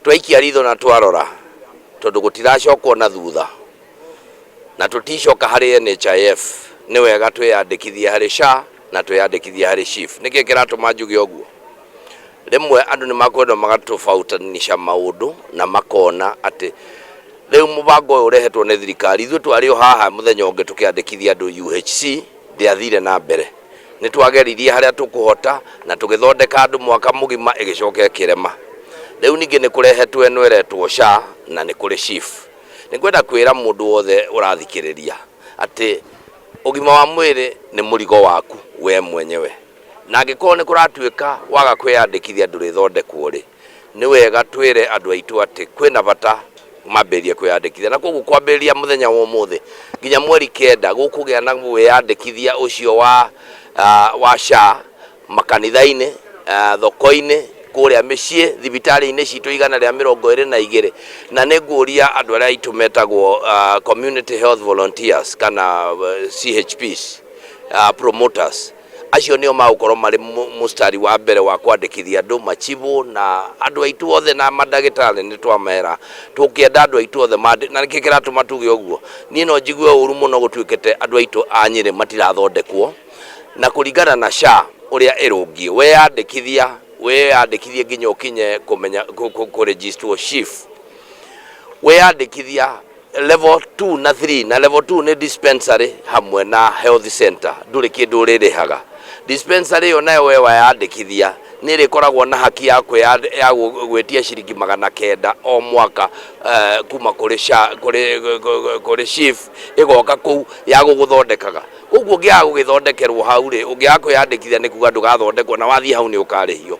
twaikia ritho na twarora tondu gutiracokwo na thutha na tuticoka hari NHIF ni wega twiyandikithia hari SHA na twiyandikithia hari SHIF niki kiratuma njuge uguo rimwe andu ni makwenda magatubutanisha maundu na makona ati riu mubango uyu urehetwo ni thirikari ithu twari o haha muthenya ungi tukiandikithia andu UHC ndiathire na mbere ni twageririe haria tukuhota na tugithondeka andu mwaka mugima igicoka kirema riu ningi ni kurehetwo eno iretwo SHA na ni kuri SHIF ni kwenda kwira mundu wothe urathikiriria ati ugima wa mwiri ni murigo waku we mwenyewe na angĩkorwo ni kuratuika waga kwiyandikithia ndurithondekwo ri ni wega twire andu aitu ati kwina bata mamberie kwiyandikithia na koguo kwamberia muthenya wa umuthi nginya mweri 9 gukugia na wiyandikithia ucio wa SHA makanitha-ini thoko-ini kuria micii thibitari-ini citu 122 na niguria andu aria itu metagwo community health volunteers kana CHPs promoters acio nio magukorwo mari mustari wa mbere wa kwandikithia andu machivu na andu aitu othe na madagitari ni twamera tukienda andu aitu othe na nikikira tumatuge uguo ni no jigue uru muno gutwikete andu aitu anyire matirathondekwo na kuringana na SHA uria irungi weyandikithia nginya ukinye kumenya ku register SHIF weyandikithia level 2 na 3 na level 2 ni dispensary hamwe na health center nduri kindu ririhaga dispensary yo nayo we wayandikithia ni rikoragwo na haki ya gwetia ciringi 900 o mwaka kuma kuri SHA kuri SHIF igoka ku ya guguthondekaga koguo ngiaga gugithondekerwo hau ri ungiaga kwiyandikithia ni kuga ndugathondekwo na wathie hau ni ukarihio